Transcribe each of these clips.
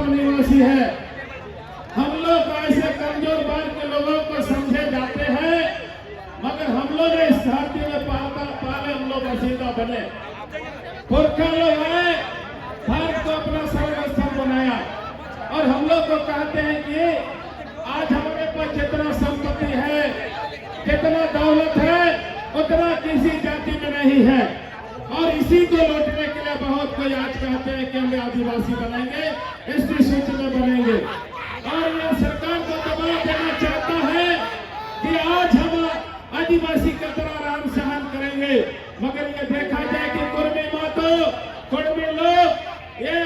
निवासी है। हम लोग ऐसे कमजोर वर्ग के लोगों को समझे जाते हैं, मगर हम लोग इस धरती में पाले हम लोग बसीदा बने। पुरखा लोग हैं, भारत को अपना सर्वस्थल बनाया और हम लोग को कहते हैं कि आज हमारे पास जितना संपत्ति है, जितना दौलत है, उतना किसी जाति में नहीं है। और इसी को लौटने के लिए बहुत कोई आज कहते हैं कि हम आदिवासी बनेंगे, एसटी सूची में बनेंगे। और ये सरकार को दबाव देना चाहता है कि आज हम आदिवासी का तरह राम सहन करेंगे, मगर ये देखा जाए कि कुर्मी मातो, कुर्मी लोग ये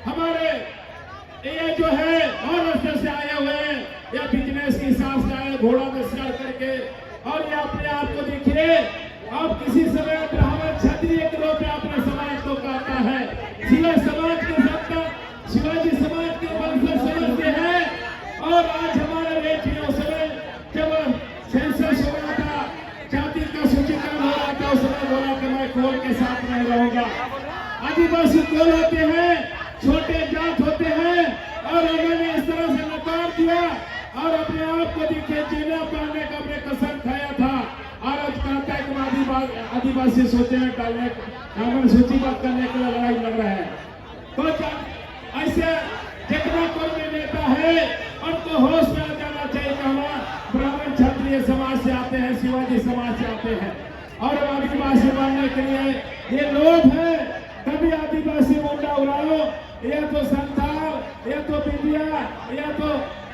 हमारे ये जो है महाराष्ट्र से आए हुए हैं, या बिजनेस की सांस से आए घोड़ा में सवार करके, और ये अपने आप को देखिए, अब किसी समय ब्राह्मण क्षत्रिय के रूप में अपने समाज को कहता है। शिवाजी समाज के सत्ता, शिवाजी समाज के वंशज समझते हैं। और आज हमारे बेटियों समय जब सेंसस हो रहा था, जाति का सूचीकरण हो रहा था, उस समय बोला कि मैं कोल के साथ नहीं रहूंगा। आदिवासी कोल होते हैं, छोटे जात होते हैं, और उन्होंने इस तरह से नकार दिया और अपने आप को दिखे जीना पाने का अपने कसम खाया था। और आज कहता है कि आदिवासी सोचे में डालने ब्राह्मण सूचीबद्ध करने के लिए लड़ाई लड़ रहे हैं। तो ऐसे जितना कोई नेता है उनको होश में आ जाना चाहिए कि हम ब्राह्मण क्षत्रिय समाज से आते हैं, शिवाजी समाज से आते हैं, और आदिवासी बनने के लिए ये लोग है। कभी आदिवासी मुंडा उड़ाओ, या तो संथाल, या तो बिंदिया, या तो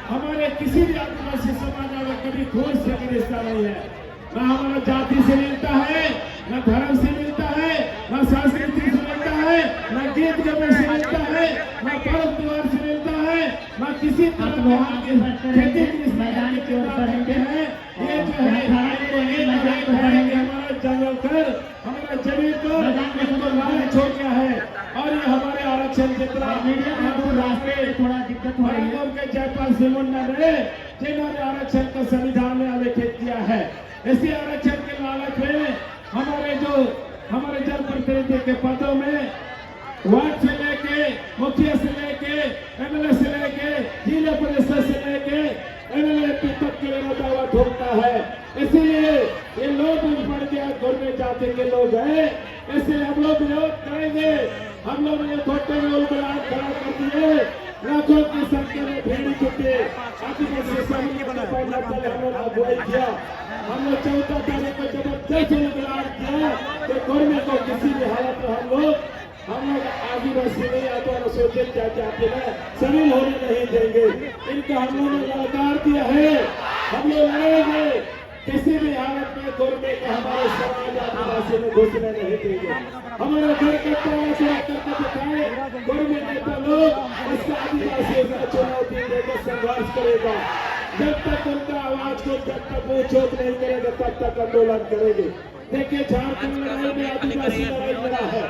हमारे किसी भी आदिवासी समाज में कभी खून से रिश्ता नहीं है। न हमारा जाति से मिलता है, न धर्म से मिलता है, न संस्कृति से मिलता है, न गीत गवे से मिलता है, न पर्व त्योहार से मिलता है, न किसी तरह खेती की मैदान की ओर बढ़ते हैं। ये जो है हमारा जंगल कर, हमारा जमीन को लालच हो गया है। और ये हमारे आरक्षण जितना रास्ते थोड़ा दिक्कत हो रही है के जयपाल सिंह मुंडा ने जिन्होंने आरक्षण को संविधान में आलेखित किया है, इसी आरक्षण के लालच में हमारे जनप्रतिनिधि के पदों में वार्ड से लेके, मुखिया से लेके, एमएलए से लेके, जिला परिषद से लेके एमएलए तक के लिए दावा ठोकता है। इसीलिए ये लोग बढ़ गया गुर्मे जाति के लोग हैं, इसलिए हम लोग विरोध करेंगे। हम लोग ये घोटे में उलगलाट खड़ा कर दिए, लाखों की संख्या में भीड़ जुटे, आदिवासी समाज पर हम लोग अगुवाई किया। हमने 14 तारीख को जबरदस्त उलगलाट किया कि गुर्मे को किसी भी हालत में हम लोग आदिवासी नहीं आता अनुसूचित जाति में शामिल होने नहीं देंगे। इनका हम लोगों ने ललकार दिया है, हम लोग लड़ेंगे। किसी भी हालत में गुर्मे को हमारे समाज आदिवासी में घुसने नहीं देंगे। हमारे घर के पास करके दिखाए गुर्मे नेता लोग इसका आदिवासी का चुनौती देकर संघर्ष करेगा। जब तक उनका आवाज को जब तक वो चोट नहीं करेगा तब तक आंदोलन करेंगे। देखिए झारखंड लड़ाई में आदिवासी लड़ाई लड़ा है,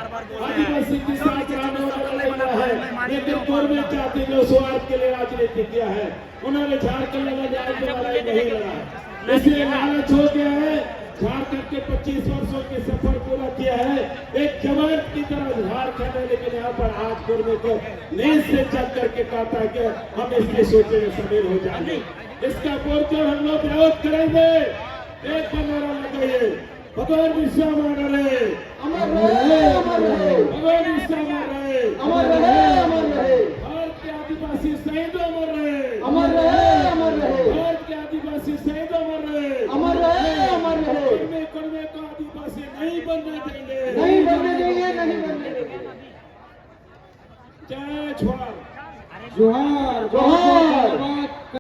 आदिवासी के साथ लड़ाई लड़ा है, लेकिन गुर्मे जाति ने स्वार्थ के लिए राजनीति किया है। उन्होंने झारखंड लड़ाई नहीं लड़ा है, इसलिए लालच हो गया है। झारखंड के 25 वर्षों के सफर पूरा किया है, एक जवान की तरह झारखंड है, लेकिन यहाँ पर आज गुर्मे को नींद से चल करके कहता है कि हम इसकी सोचे में शामिल हो जाएंगे। इसका बोलकर हम लोग विरोध करेंगे। एक नारा लगाइए, भगवान विश्व अमर रहे, अमर रहे, अमर रहे, भगवान विश्व अमर रहे, अमर रहे, अमर रहे, भारत के आदिवासी शहीद अमर रहे, अमर रहे, अमर रहे, भारत के आदिवासी शहीद अमर रहे, अमर रहे, अमर रहे। कुर्मे को आदिवासी नहीं बनने देंगे, नहीं बनने देंगे, नहीं बनने देंगे। जय जोहार, जोहार, जोहार।